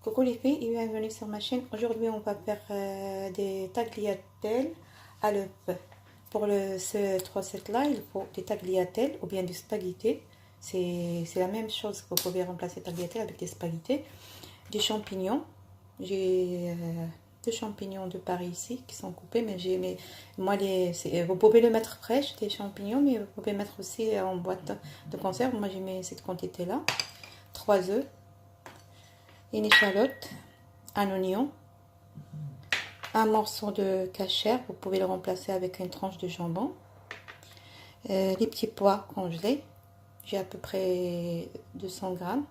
Coucou les filles et bienvenue sur ma chaîne. Aujourd'hui on va faire des tagliatelles à l'œuf. Pour cette recette là il faut des tagliatelles ou bien du spaghetti. C'est la même chose que vous pouvez remplacer tagliatelles avec des spaghettis. Des champignons. J'ai deux champignons de Paris ici qui sont coupés, mais vous pouvez le mettre fraîche des champignons, mais vous pouvez mettre aussi en boîte de conserve. Moi j'ai mis cette quantité là. 3 œufs, une échalote, un oignon, un morceau de cachère, vous pouvez le remplacer avec une tranche de jambon, les petits pois congelés, j'ai à peu près 200 grammes.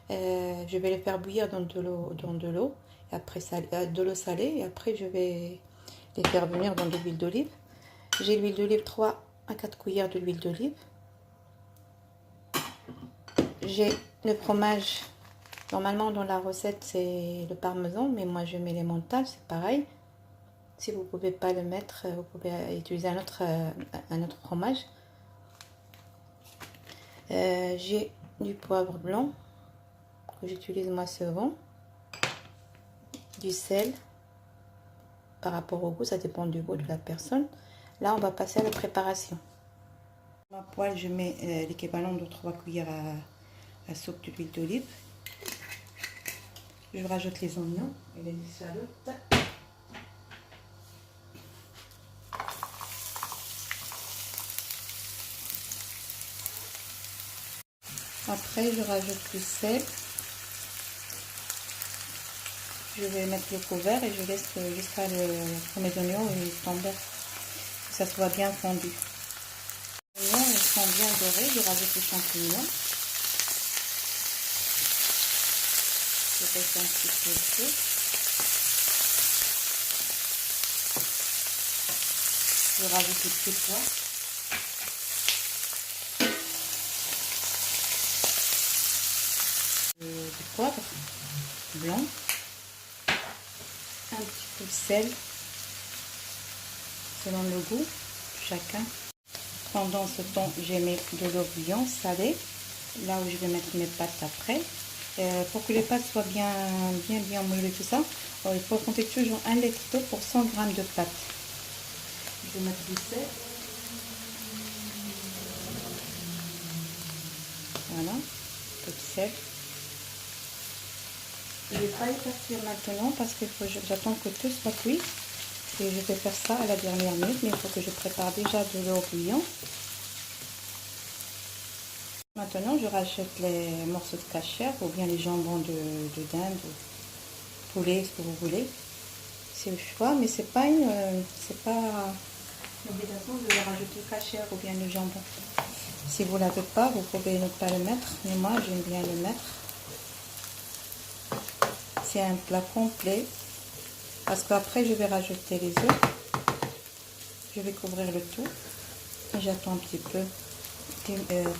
Je vais les faire bouillir dans de l'eau, après de l'eau salée, et après je vais les faire venir dans de l'huile d'olive. J'ai l'huile d'olive 3 à 4 cuillères de l'huile d'olive. J'ai le fromage. Normalement, dans la recette, c'est le parmesan, mais moi, je mets l'emmental, c'est pareil. Si vous ne pouvez pas le mettre, vous pouvez utiliser un autre fromage. J'ai du poivre blanc, que j'utilise moi souvent. Du sel, par rapport au goût, ça dépend du goût de la personne. Là, on va passer à la préparation. Dans ma poêle, je mets l'équivalent de 3 cuillères à soupe d'huile d'olive. Je rajoute les oignons et les échalotes. Après, je rajoute du sel. Je vais mettre le couvert et je laisse jusqu'à que mes oignons tombent, que ça soit bien fondu. Les oignons ils sont bien dorés, je rajoute les champignons. Je baisse un petit peu le feu. Je rajoute les petits pois. Du poivre blanc. Un petit peu de sel selon le goût de chacun. Pendant ce temps, j'ai mis de l'eau bouillante salée, là où je vais mettre mes pâtes après. Pour que les pâtes soient bien moelleuses, tout ça, il faut compter toujours 1 litre d'eau pour 100 g de pâtes. Je vais mettre du sel. Voilà, un peu de sel. Je ne vais pas y partir maintenant parce que j'attends que tout soit cuit. Et je vais faire ça à la dernière minute, mais il faut que je prépare déjà de l'eau bouillante. Maintenant, je rajoute les morceaux de cachère ou bien les jambons de dinde, poulet, ce que vous voulez. C'est le choix, mais c'est pas l'obligation de rajouter le cachère ou bien le jambon. Si vous l'avez pas, vous pouvez ne pas le mettre, mais moi j'aime bien le mettre. C'est un plat complet parce qu'après je vais rajouter les œufs. Je vais couvrir le tout et j'attends un petit peu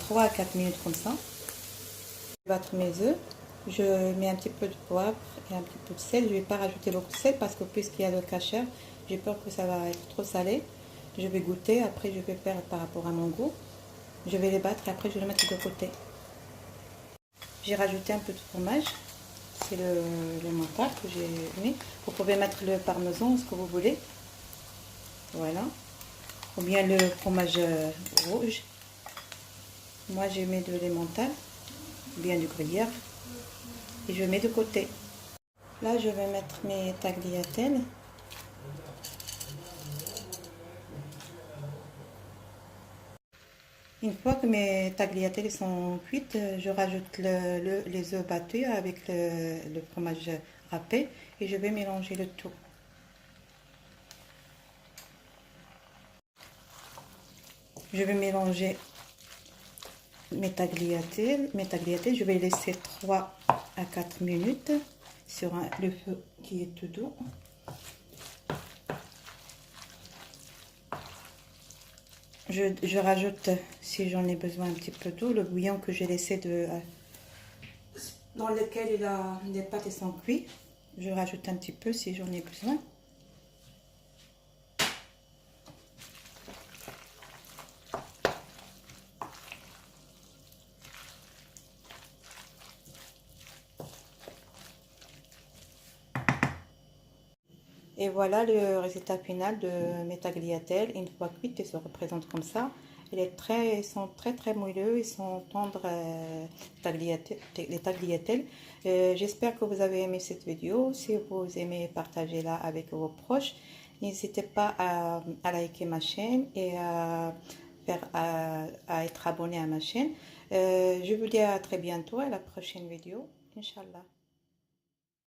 3 à 4 minutes comme ça. Je vais battre mes œufs. Je mets un petit peu de poivre et un petit peu de sel. Je ne vais pas rajouter beaucoup de sel parce que puisqu'il y a le cachère, j'ai peur que ça va être trop salé. Je vais goûter, après je vais faire par rapport à mon goût. Je vais les battre et après je vais les mettre de côté. J'ai rajouté un peu de fromage. C'est le mental que j'ai mis. Vous pouvez mettre le parmesan, ce que vous voulez. Voilà. Ou bien le fromage rouge. Moi j'ai mis de l'emmental, bien du gruyère. Et je mets de côté. Là je vais mettre mes tagliatelles. Une fois que mes tagliatelles sont cuites, je rajoute les œufs battus avec le fromage râpé et je vais mélanger le tout. Je vais mélanger mes tagliatelles. Je vais laisser 3 à 4 minutes sur le feu qui est tout doux. Je rajoute, si j'en ai besoin, un petit peu d'eau, le bouillon que j'ai laissé dans lequel les pâtes sont cuites. Je rajoute un petit peu si j'en ai besoin. Et voilà le résultat final de mes tagliatelles. Une fois cuites, ils se représentent comme ça. Ils sont très très moelleux, ils sont tendres, les tagliatelles. J'espère que vous avez aimé cette vidéo. Si vous aimez, partagez-la avec vos proches. N'hésitez pas à liker ma chaîne et à être abonné à ma chaîne. Je vous dis à très bientôt, à la prochaine vidéo. Inch'Allah.